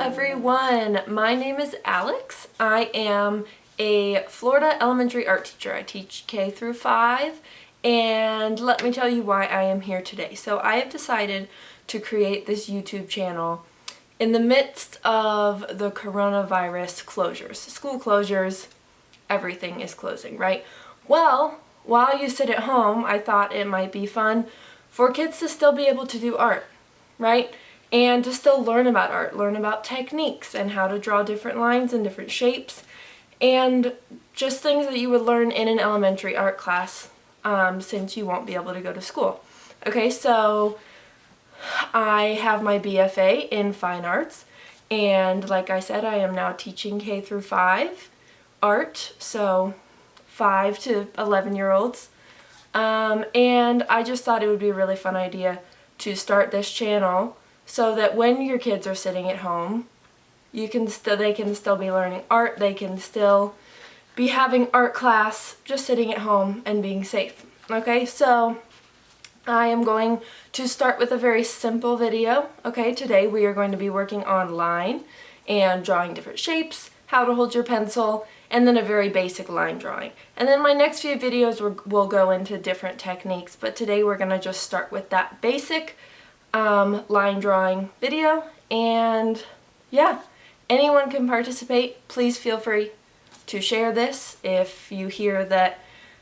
everyone, my name is Alex. I am a Florida elementary art teacher. I teach K through 5, and let me tell you why I am here today. So I have decided to create this YouTube channel in the midst of the coronavirus closures. School closures, everything is closing, right? Well, while you sit at home, I thought it might be fun for kids to still be able to do art, right? And to still learn about art, learn about techniques and how to draw different lines and different shapes, and just things that you would learn in an elementary art class since you won't be able to go to school. Okay, so I have my BFA in Fine Arts, and like I said, I am now teaching K through 5 art, so 5 to 11-year-olds. And I just thought it would be a really fun idea to start this channel so that when your kids are sitting at home, they can still be learning art, they can still be having art class, just sitting at home and being safe. Okay, so I am going to start with a very simple video. Okay, today we are going to be working on line and drawing different shapes, how to hold your pencil, and then a very basic line drawing. And then my next few videos will go into different techniques, but today we're going to just start with that basic line drawing video. And yeah, anyone can participate. Please feel free to share this if you hear that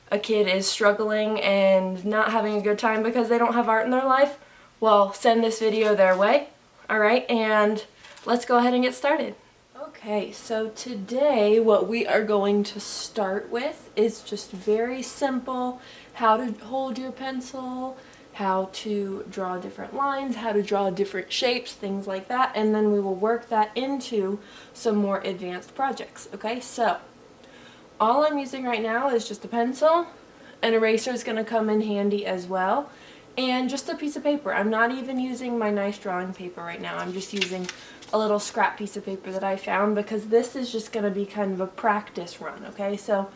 a kid is struggling and not having a good time because they don't have art in their life. Well, send this video their way. Alright, and let's go ahead and get started. Okay, so today what we are going to start with is just very simple: how to hold your pencil, how to draw different lines, how to draw different shapes, things like that, and then we will work that into some more advanced projects. Okay, so all I'm using right now is just a pencil. An eraser is going to come in handy as well, and just a piece of paper. I'm not even using my nice drawing paper right now. I'm just using a little scrap piece of paper that I found because this is just going to be kind of a practice run. Okay, so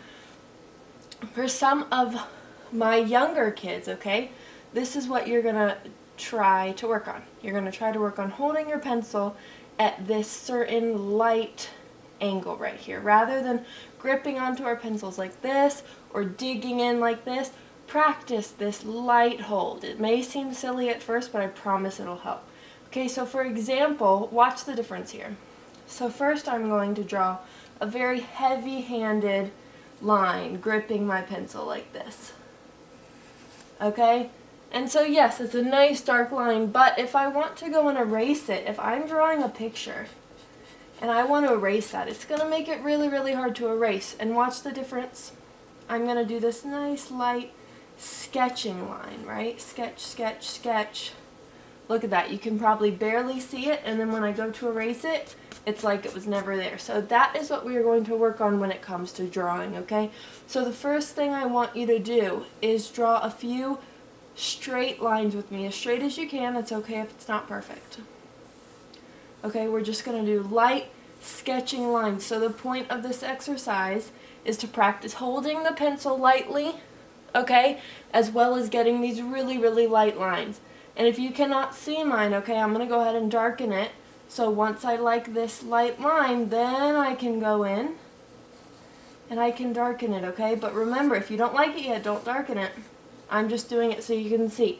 for some of my younger kids, okay, this is what you're going to try to work on. You're going to try to work on holding your pencil at this certain light angle right here. Rather than gripping onto our pencils like this or digging in like this, practice this light hold. It may seem silly at first, but I promise it'll help. Okay, so for example, watch the difference here. So first I'm going to draw a very heavy-handed line, gripping my pencil like this. Okay? And so yes, it's a nice dark line, but if I want to go and erase it, if I'm drawing a picture and I want to erase that, it's going to make it really, really hard to erase. And watch the difference. I'm going to do this nice light sketching line, right? Sketch, sketch, sketch. Look at that. You can probably barely see it, and then when I go to erase it, it's like it was never there. So that is what we are going to work on when it comes to drawing, okay? So the first thing I want you to do is draw a few straight lines with me, as straight as you can. It's okay if it's not perfect. Okay, we're just going to do light sketching lines. So the point of this exercise is to practice holding the pencil lightly, okay, as well as getting these really, really light lines. And if you cannot see mine, okay, I'm going to go ahead and darken it. So once I like this light line, then I can go in and I can darken it, okay? But remember, if you don't like it yet, don't darken it. I'm just doing it so you can see.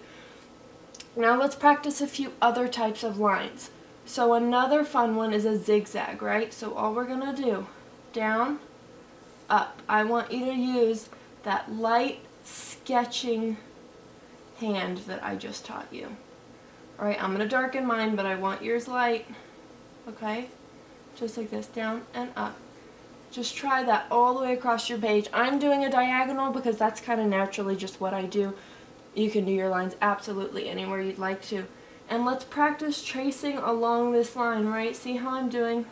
Now let's practice a few other types of lines. So another fun one is a zigzag, right? So all we're going to do, down, up. I want you to use that light sketching hand that I just taught you. Alright, I'm going to darken mine, but I want yours light. Okay? Just like this, down and up. Just try that all the way across your page. I'm doing a diagonal because that's kind of naturally just what I do. You can do your lines absolutely anywhere you'd like to. And let's practice tracing along this line, right? See how I'm doing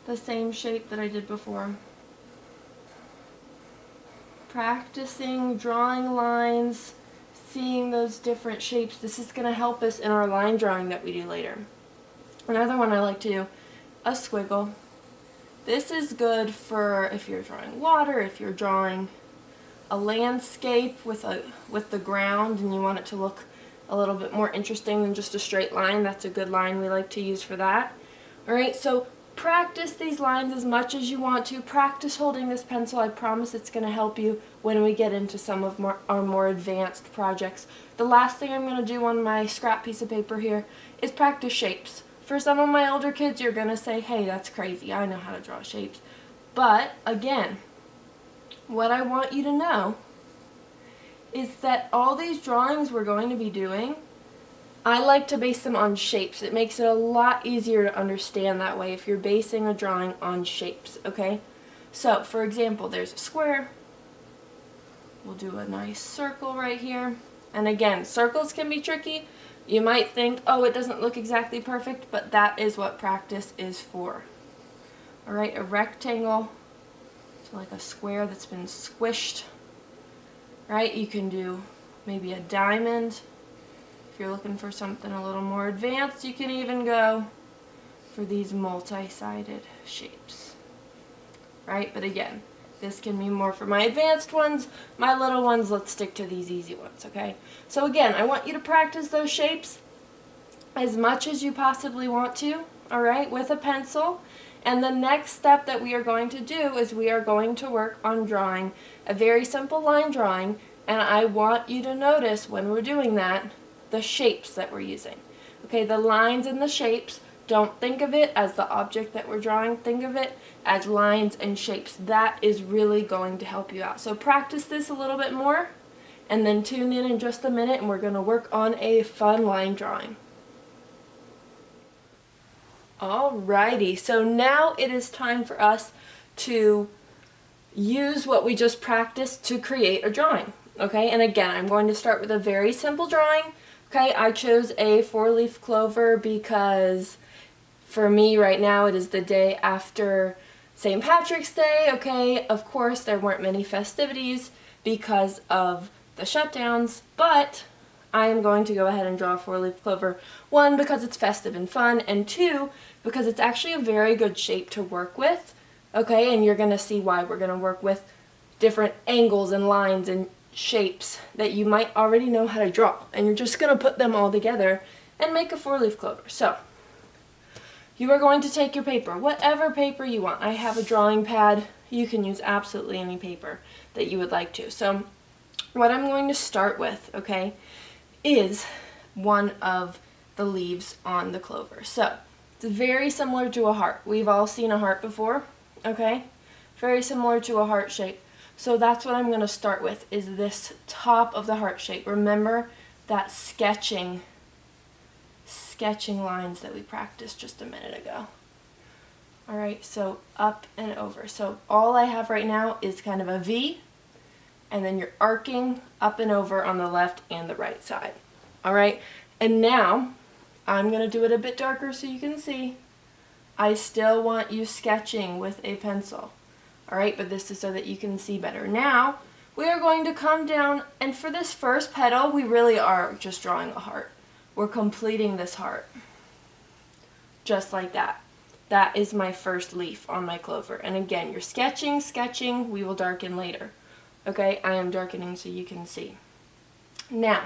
the same shape that I did before. Practicing drawing lines, seeing those different shapes. This is going to help us in our line drawing that we do later. Another one I like to do, a squiggle. This is good for if you're drawing water, if you're drawing a landscape with the ground and you want it to look a little bit more interesting than just a straight line. That's a good line we like to use for that. Alright, so practice these lines as much as you want to. Practice holding this pencil. I promise it's going to help you when we get into some of our more advanced projects. The last thing I'm going to do on my scrap piece of paper here is practice shapes. For some of my older kids, you're going to say, hey, that's crazy. I know how to draw shapes. But, again, what I want you to know is that all these drawings we're going to be doing, I like to base them on shapes. It makes it a lot easier to understand that way if you're basing a drawing on shapes, okay? So, for example, there's a square. We'll do a nice circle right here. And again, circles can be tricky. You might think, oh, it doesn't look exactly perfect, but that is what practice is for. Alright, a rectangle, so like a square that's been squished. Right, you can do maybe a diamond. If you're looking for something a little more advanced, you can even go for these multi-sided shapes. Right, but again, this can be more for my advanced ones. My little ones, let's stick to these easy ones, okay? So again, I want you to practice those shapes as much as you possibly want to, alright, with a pencil. And the next step that we are going to do is we are going to work on drawing a very simple line drawing, and I want you to notice when we're doing that, the shapes that we're using. Okay, the lines and the shapes, don't think of it as the object that we're drawing, think of it as lines and shapes. That is really going to help you out. So practice this a little bit more, and then tune in just a minute and we're going to work on a fun line drawing. Alrighty, so now it is time for us to use what we just practiced to create a drawing. Okay, and again, I'm going to start with a very simple drawing. Okay, I chose a four-leaf clover because for me right now it is the day after St. Patrick's Day. Okay, of course there weren't many festivities because of the shutdowns, but I am going to go ahead and draw a four-leaf clover. One, because it's festive and fun, and two, because it's actually a very good shape to work with. Okay, and you're going to see why. We're going to work with different angles and lines and shapes that you might already know how to draw, and you're just going to put them all together and make a four-leaf clover. So, you are going to take your paper, whatever paper you want. I have a drawing pad. You can use absolutely any paper that you would like to. So, what I'm going to start with, okay, is one of the leaves on the clover. So, it's very similar to a heart. We've all seen a heart before, okay? Very similar to a heart shape. So that's what I'm going to start with, is this top of the heart shape. Remember that sketching lines that we practiced just a minute ago. Alright, so up and over. So all I have right now is kind of a V, and then you're arcing up and over on the left and the right side. Alright, and now I'm going to do it a bit darker so you can see. I still want you sketching with a pencil. Alright, but this is so that you can see better. Now, we are going to come down, and for this first petal, we really are just drawing a heart. We're completing this heart. Just like that. That is my first leaf on my clover. And again, you're sketching, we will darken later. Okay, I am darkening so you can see. Now,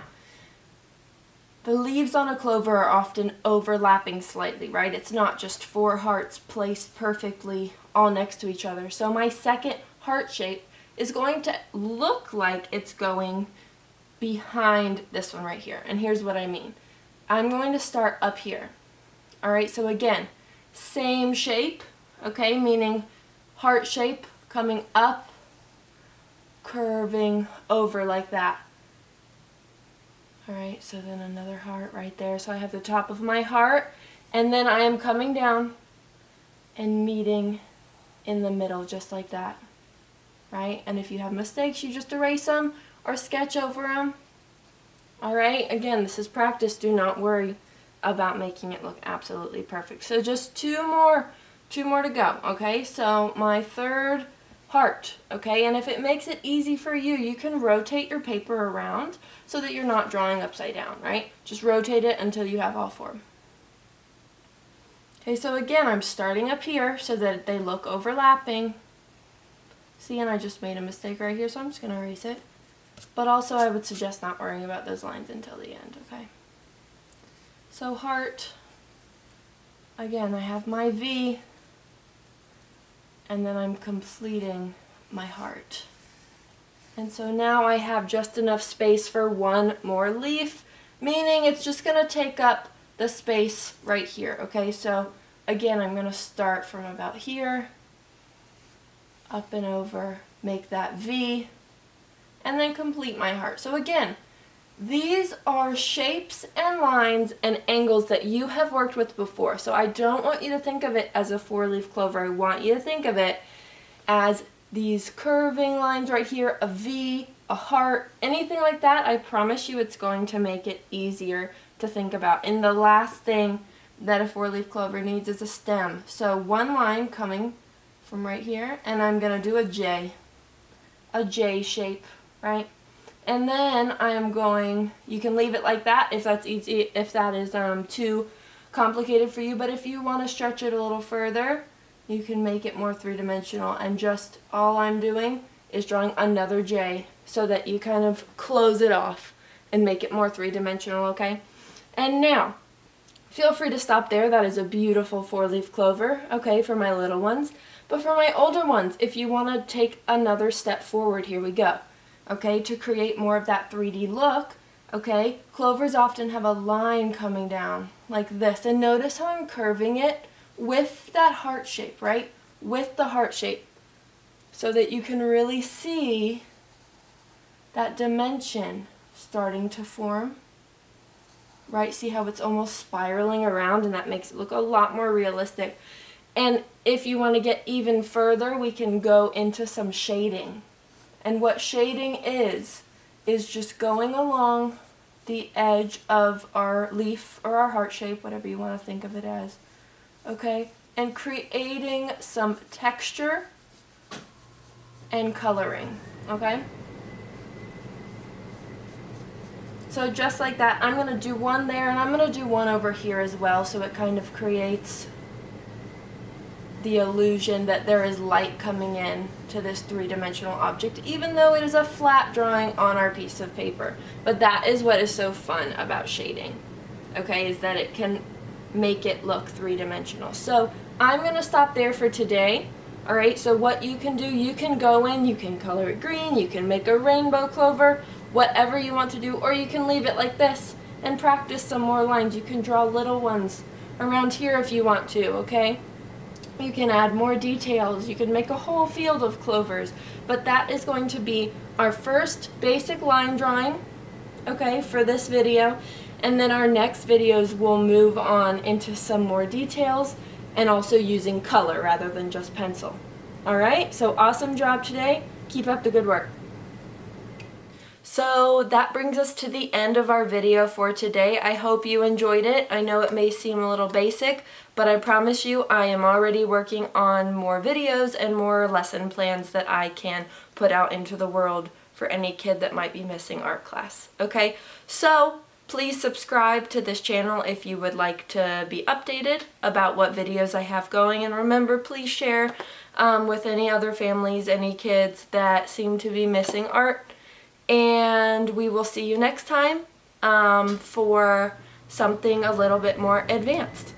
the leaves on a clover are often overlapping slightly, right? It's not just four hearts placed perfectly all next to each other. So my second heart shape is going to look like it's going behind this one right here. And here's what I mean. I'm going to start up here. Alright, so again, same shape, okay, meaning heart shape coming up, curving over like that. Alright, so then another heart right there. So I have the top of my heart, and then I am coming down and meeting in the middle just like that. Right? And if you have mistakes, you just erase them or sketch over them. Alright, again, this is practice. Do not worry about making it look absolutely perfect. So just two more to go. Okay, so my third heart, okay, and if it makes it easy for you, you can rotate your paper around so that you're not drawing upside down, right? Just rotate it until you have all four. Okay, so again, I'm starting up here so that they look overlapping. See, and I just made a mistake right here, so I'm just going to erase it. But also, I would suggest not worrying about those lines until the end, okay? So heart, again, I have my V, and then I'm completing my heart. And so now I have just enough space for one more leaf, meaning it's just going to take up the space right here. Okay, so again, I'm going to start from about here, up and over, make that V, and then complete my heart. So again, these are shapes and lines and angles that you have worked with before. So I don't want you to think of it as a four-leaf clover. I want you to think of it as these curving lines right here, a V, a heart, anything like that. I promise you it's going to make it easier to think about. And the last thing that a four-leaf clover needs is a stem. So one line coming from right here, and I'm going to do a J shape, right? And then I am going, you can leave it like that if that's easy, if that is too complicated for you, but if you want to stretch it a little further, you can make it more three-dimensional, and just all I'm doing is drawing another J so that you kind of close it off and make it more three-dimensional, okay? And now, feel free to stop there. That is a beautiful four-leaf clover, okay, for my little ones. But for my older ones, if you want to take another step forward, here we go. Okay, to create more of that 3D look, okay, clovers often have a line coming down like this. And notice how I'm curving it with that heart shape, right? With the heart shape, so that you can really see that dimension starting to form, right? See how it's almost spiraling around, and that makes it look a lot more realistic. And if you want to get even further, we can go into some shading. And what shading is just going along the edge of our leaf or our heart shape, whatever you want to think of it as, okay? And creating some texture and coloring, okay? So just like that, I'm going to do one there, and I'm going to do one over here as well, so it kind of creates the illusion that there is light coming in to this three-dimensional object, even though it is a flat drawing on our piece of paper. But that is what is so fun about shading, okay, is that it can make it look three-dimensional. So I'm going to stop there for today. Alright, so what you can do, you can go in, you can color it green, you can make a rainbow clover, whatever you want to do, or you can leave it like this and practice some more lines. You can draw little ones around here if you want to, okay? You can add more details, you can make a whole field of clovers, but that is going to be our first basic line drawing, okay, for this video, and then our next videos will move on into some more details and also using color rather than just pencil. Alright, so awesome job today, keep up the good work. So that brings us to the end of our video for today. I hope you enjoyed it. I know it may seem a little basic, but I promise you I am already working on more videos and more lesson plans that I can put out into the world for any kid that might be missing art class. Okay, so please subscribe to this channel if you would like to be updated about what videos I have going, and remember, please share with any other families, any kids that seem to be missing art. And we will see you next time for something a little bit more advanced.